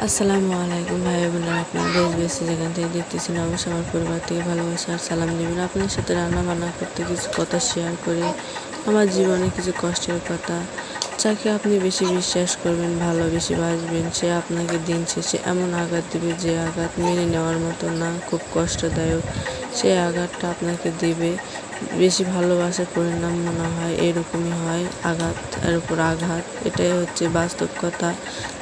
আসসালামু আলাইকুম ভাই বোনেরা, আপনারা দেশ বিদেশে যেখান থেকে দেখতেছেন অবশ্যই আমার পরিবার থেকে ভালোবাসা আর সালাম নেবেন। আপনার সাথে রান্না বান্না করতে কিছু কথা শেয়ার করি, আমার জীবনে কিছু কষ্টের কথা। যাকে আপনি বেশি বিশ্বাস করবেন, বেশি বাসবেন, সে আপনাকে দিন শেষে এমন আঘাত দিবে যে আঘাত মেনে নেওয়ার মতো না, খুব কষ্টদায়ক। সেই আঘাতটা আপনাকে দিবে। বেশি ভালোবাসার পরিণাম মনে হয় এরকমই হয়, আঘাত এর উপর আঘাত। এটাই হচ্ছে বাস্তব কথা।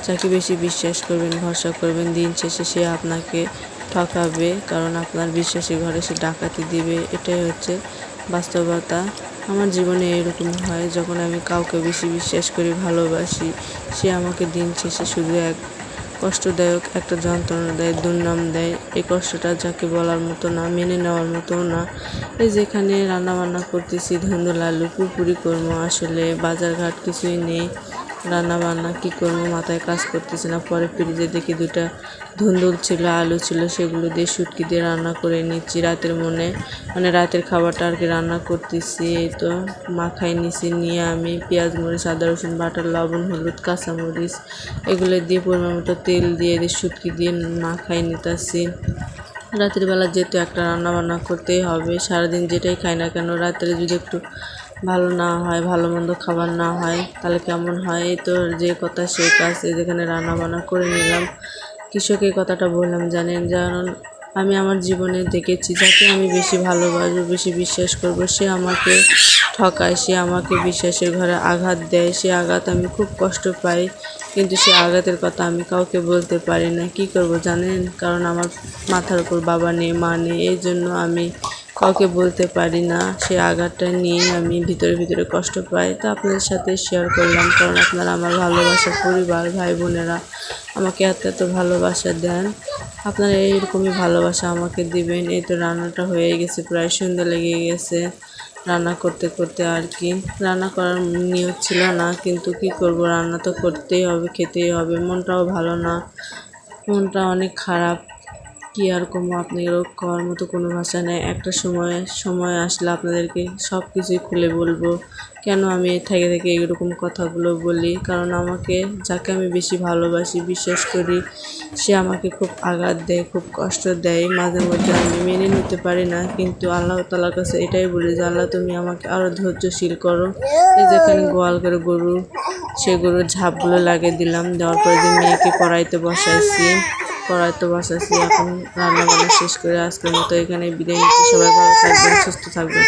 যাকে বেশি বিশ্বাস করবেন, ভরসা করবেন, দিন শেষে সে আপনাকে ঠকাবে, কারণ আপনার বিশ্বাসী ঘরে সে ডাকাতি দিবে। এটাই হচ্ছে বাস্তবতা। আমার জীবনে এরকম হয়, যখন আমি কাউকে বেশি বিশ্বাস করি, ভালোবাসি, সে আমাকে দিন শেষে শুধু এক কষ্টদায়ক একটা যন্ত্রণা দেয়, দুর্নাম দেয়। এই কষ্টটা যাকে বলার মতো না, মেনে নেওয়ার মতো না। এই যেখানে রান্নাবান্না করতেছি, ধুন্দুল আলু পুরপুরি করবো, আসলে বাজারঘাট কিছুই নেই। রান্নাবান্না কী করবো, মাথায় কাজ করতেছে না। পরে ফ্রিজে দেখি 2টা ধুন্দুল ছিল, আলু ছিল, সেগুলো দিয়ে শুটকি দিয়ে রান্না করে নিচ্ছি। রাতের রাতের খাবারটা আর কি রান্না করতেছি। এই তো মাখাই নিছি, নিয়ে আমি পেঁয়াজ মরিচ আদা রসুন বাটা, লবণ হলুদ কাঁচামরিচ এগুলো দিয়ে পরিমাণ মতো তেল দিয়ে শুটকি দিয়ে মাখাই নিতেছি। রাতের বেলা যেহেতু একটা রান্নাবান্না করতেই হবে, সারাদিন যেটাই খাই না কেন, রাত্রে যদি একটু ভালো না হয়, ভালো মন্দ খাবার না হয়, তাহলে কেমন হয়। এই তো যে কথা সেই কাজ। যেখানে রান্নাবান্না করে নিলাম। কৃষকের কথাটা বললাম জানেন, কারণ আমি আমার জীবনে দেখেছি, যাকে আমি বেশি ভালোবাসবো, বেশি বিশ্বাস করব, সে আমাকে ঠকায়, সে আমাকে বিশ্বাসের ঘরে আঘাত দেয়। সে আঘাত আমি খুব কষ্ট পাই, কিন্তু সে আঘাতের কথা আমি কাউকে বলতে পারি না। কি করব জানেন, কারণ আমার মাথার উপর বাবা নেই, মা নেই, এই জন্য আমি কাউকে বলতে পারি না। সে আঘাতটা নিয়ে আমি ভিতরে কষ্ট পাই। তো আপনাদের সাথে শেয়ার করলাম, কারণ আপনারা আমার ভালোবাসার পরিবার, ভাই বোনেরা আমাকে এত ভালোবাসা দেন। আপনারা এইরকমই ভালোবাসা আমাকে দিবেন। এই তো রান্নাটা হয়ে গেছে, প্রায় সন্ধ্যা লেগে গেছে। রান্না করতে করতে আর কি, রান্না করার নিয়ত ছিল না, কিন্তু কি করব, রান্না তো করতেই হবে, খেতেই হবে। মনটাও ভালো না, মনটা অনেক খারাপ। কি আর করবো, আপনাদেরও করার মতো কোনো ভাষা নেই। একটা সময় আসলে আপনাদেরকে সব কিছুই খুলে বলবো, কেন আমি থেকে এরকম কথাগুলো বলি। কারণ যাকে আমি বেশি ভালোবাসি, বিশ্বাস করি, সে আমাকে খুব আঘাত দেয়, খুব কষ্ট দেয়। মাঝে মধ্যে আমি মেনে নিতে পারি না, কিন্তু আল্লাহ তাআলার কাছে এটাই বলি যে আল্লাহ তুমি আমাকে আরও ধৈর্যশীল করো। এই যেখানে গোয়াল করে গরু, সে গরুর ঝাপগুলো লাগিয়ে দিলাম, দেওয়ার পরে যে মেয়েকে পড়াইতে বসাইছি। এখন রান্না বান্না শেষ করে আজকের মতো এখানে বিদায় নিচ্ছি। সবাই ভালো থাকবেন, সুস্থ থাকবেন।